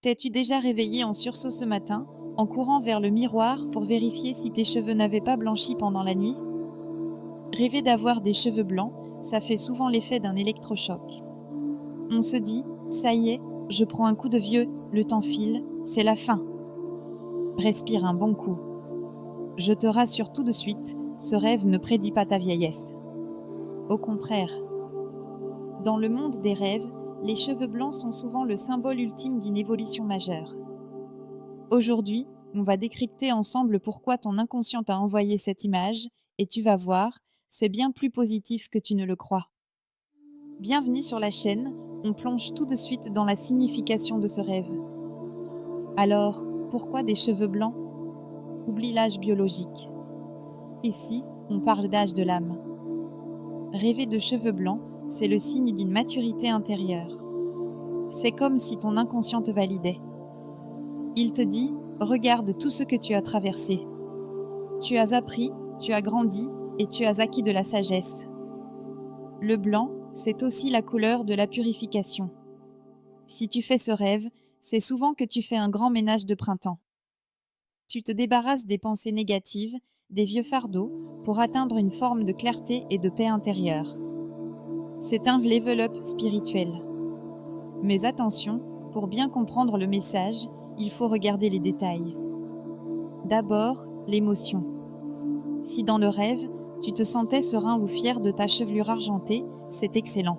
T'es-tu déjà réveillé en sursaut ce matin, en courant vers le miroir pour vérifier si tes cheveux n'avaient pas blanchi pendant la nuit? Rêver d'avoir des cheveux blancs, ça fait souvent l'effet d'un électrochoc. On se dit, ça y est, je prends un coup de vieux, le temps file, c'est la fin. Respire un bon coup. Je te rassure tout de suite, ce rêve ne prédit pas ta vieillesse. Au contraire, dans le monde des rêves, les cheveux blancs sont souvent le symbole ultime d'une évolution majeure. Aujourd'hui, on va décrypter ensemble pourquoi ton inconscient t'a envoyé cette image, et tu vas voir, c'est bien plus positif que tu ne le crois. Bienvenue sur la chaîne, on plonge tout de suite dans la signification de ce rêve. Alors, pourquoi des cheveux blancs? Oublie l'âge biologique. Ici, on parle d'âge de l'âme. Rêver de cheveux blancs, c'est le signe d'une maturité intérieure. C'est comme si ton inconscient te validait. Il te dit, regarde tout ce que tu as traversé. Tu as appris, tu as grandi et tu as acquis de la sagesse. Le blanc, c'est aussi la couleur de la purification. Si tu fais ce rêve, c'est souvent que tu fais un grand ménage de printemps. Tu te débarrasses des pensées négatives, des vieux fardeaux, pour atteindre une forme de clarté et de paix intérieure. C'est un level up spirituel. Mais attention, pour bien comprendre le message, il faut regarder les détails. D'abord, l'émotion. Si dans le rêve, tu te sentais serein ou fier de ta chevelure argentée, c'est excellent.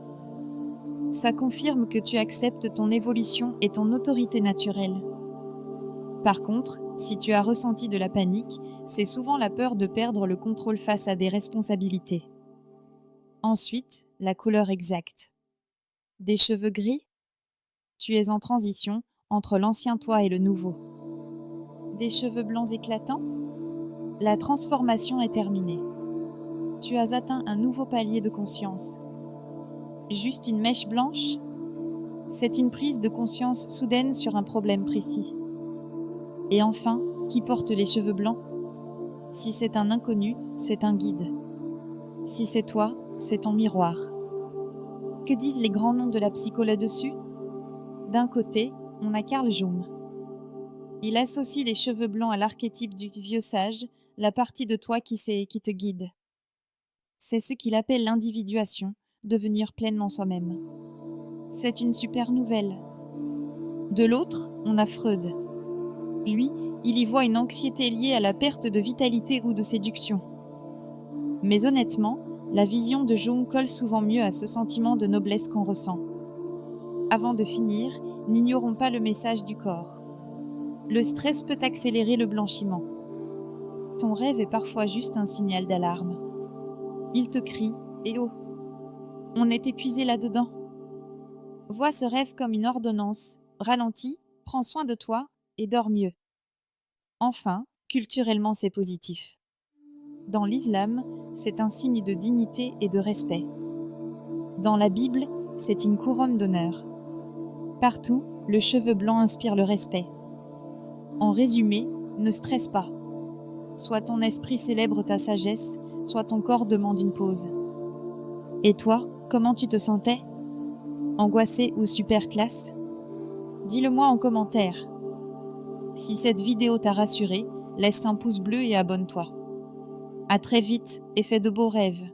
Ça confirme que tu acceptes ton évolution et ton autorité naturelle. Par contre, si tu as ressenti de la panique, c'est souvent la peur de perdre le contrôle face à des responsabilités. Ensuite, la couleur exacte. Des cheveux gris? Tu es en transition entre l'ancien toi et le nouveau. Des cheveux blancs éclatants? La transformation est terminée. Tu as atteint un nouveau palier de conscience. Juste une mèche blanche? C'est une prise de conscience soudaine sur un problème précis. Et enfin, qui porte les cheveux blancs? Si c'est un inconnu, c'est un guide. Si c'est toi, c'est ton miroir. Que disent les grands noms de la psycho là-dessus? D'un côté, on a Carl Jung. Il associe les cheveux blancs à l'archétype du vieux sage, la partie de toi qui sait et qui te guide. C'est ce qu'il appelle l'individuation, devenir pleinement soi-même. C'est une super nouvelle. De l'autre, on a Freud. Lui, il y voit une anxiété liée à la perte de vitalité ou de séduction. Mais honnêtement, la vision de Jung colle souvent mieux à ce sentiment de noblesse qu'on ressent. Avant de finir, n'ignorons pas le message du corps. Le stress peut accélérer le blanchiment. Ton rêve est parfois juste un signal d'alarme. Il te crie « Eh oh ! On est épuisé là-dedans !» Vois ce rêve comme une ordonnance. Ralentis, prends soin de toi et dors mieux. Enfin, culturellement c'est positif. Dans l'islam, c'est un signe de dignité et de respect. Dans la Bible, c'est une couronne d'honneur. Partout, le cheveu blanc inspire le respect. En résumé, ne stresse pas. Soit ton esprit célèbre ta sagesse, soit ton corps demande une pause. Et toi, comment tu te sentais? Angoissé ou super classe? Dis-le-moi en commentaire. Si cette vidéo t'a rassuré, laisse un pouce bleu et abonne-toi. À très vite et fais de beaux rêves.